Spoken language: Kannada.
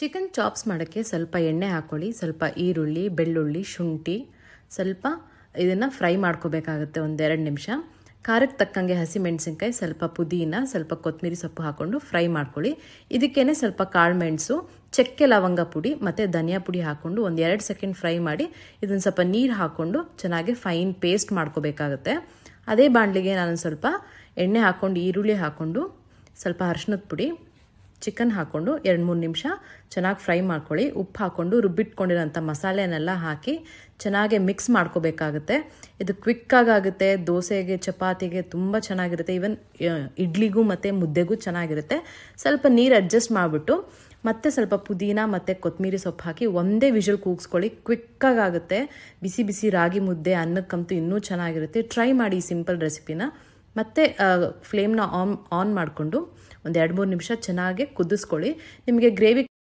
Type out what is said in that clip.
ಚಿಕನ್ ಚಾಪ್ಸ್ ಮಾಡೋಕ್ಕೆ ಸ್ವಲ್ಪ ಎಣ್ಣೆ ಹಾಕ್ಕೊಳ್ಳಿ, ಸ್ವಲ್ಪ ಈರುಳ್ಳಿ, ಬೆಳ್ಳುಳ್ಳಿ, ಶುಂಠಿ, ಸ್ವಲ್ಪ ಇದನ್ನು ಫ್ರೈ ಮಾಡ್ಕೋಬೇಕಾಗುತ್ತೆ 1-2 ನಿಮಿಷ. ಖಾರಕ್ಕೆ ತಕ್ಕಂಗೆ ಹಸಿಮೆಣಸಿನ್ಕಾಯಿ, ಸ್ವಲ್ಪ ಪುದೀನ, ಸ್ವಲ್ಪ ಕೊತ್ತಂಬರಿ ಸೊಪ್ಪು ಹಾಕ್ಕೊಂಡು ಫ್ರೈ ಮಾಡ್ಕೊಳ್ಳಿ. ಇದಕ್ಕೇನೆ ಸ್ವಲ್ಪ ಕಾಳು ಮೆಣಸು, ಚಕ್ಕೆ ಲವಂಗ ಪುಡಿ ಮತ್ತು ಧನಿಯಾ ಪುಡಿ ಹಾಕ್ಕೊಂಡು 1-2 ಸೆಕೆಂಡ್ ಫ್ರೈ ಮಾಡಿ ಇದನ್ನು ಸ್ವಲ್ಪ ನೀರು ಹಾಕ್ಕೊಂಡು ಚೆನ್ನಾಗಿ ಫೈನ್ ಪೇಸ್ಟ್ ಮಾಡ್ಕೋಬೇಕಾಗುತ್ತೆ. ಅದೇ ಬಾಣಲಿಗೆ ನಾನು ಸ್ವಲ್ಪ ಎಣ್ಣೆ ಹಾಕ್ಕೊಂಡು ಈರುಳ್ಳಿ ಹಾಕ್ಕೊಂಡು ಸ್ವಲ್ಪ ಅರಿಶಿನದ ಪುಡಿ, ಚಿಕನ್ ಹಾಕ್ಕೊಂಡು 2-3 ನಿಮಿಷ ಚೆನ್ನಾಗಿ ಫ್ರೈ ಮಾಡ್ಕೊಳ್ಳಿ. ಉಪ್ಪು ಹಾಕ್ಕೊಂಡು ರುಬ್ಬಿಟ್ಕೊಂಡಿರೋಂಥ ಮಸಾಲೆನೆಲ್ಲ ಹಾಕಿ ಚೆನ್ನಾಗಿ ಮಿಕ್ಸ್ ಮಾಡ್ಕೋಬೇಕಾಗುತ್ತೆ. ಇದು ಕ್ವಿಕ್ಕಾಗುತ್ತೆ, ದೋಸೆಗೆ ಚಪಾತಿಗೆ ತುಂಬ ಚೆನ್ನಾಗಿರುತ್ತೆ, ಈವನ್ ಇಡ್ಲಿಗೂ ಮತ್ತು ಮುದ್ದೆಗೂ ಚೆನ್ನಾಗಿರುತ್ತೆ. ಸ್ವಲ್ಪ ನೀರು ಅಡ್ಜಸ್ಟ್ ಮಾಡಿಬಿಟ್ಟು ಮತ್ತೆ ಸ್ವಲ್ಪ ಪುದೀನ ಮತ್ತು ಕೊತ್ತಂಬರಿ ಸೊಪ್ಪು ಹಾಕಿ ಒಂದೇ ವಿಷಲ್ ಕೂಗಿಸ್ಕೊಳ್ಳಿ. ಕ್ವಿಕ್ಕಾಗುತ್ತೆ. ಬಿಸಿ ಬಿಸಿ ರಾಗಿ ಮುದ್ದೆ ಅನ್ನಕ್ಕಂತೂ ಇನ್ನೂ ಚೆನ್ನಾಗಿರುತ್ತೆ. ಟ್ರೈ ಮಾಡಿ ಈ ಸಿಂಪಲ್ ರೆಸಿಪಿನ. ಮತ್ತು ಫ್ಲೇಮ್ನ ಆನ್ ಮಾಡಿಕೊಂಡು 1-2-3 ನಿಮಿಷ ಚೆನ್ನಾಗಿ ಕುದಿಸ್ಕೊಳ್ಳಿ. ನಿಮಗೆ ಗ್ರೇವಿ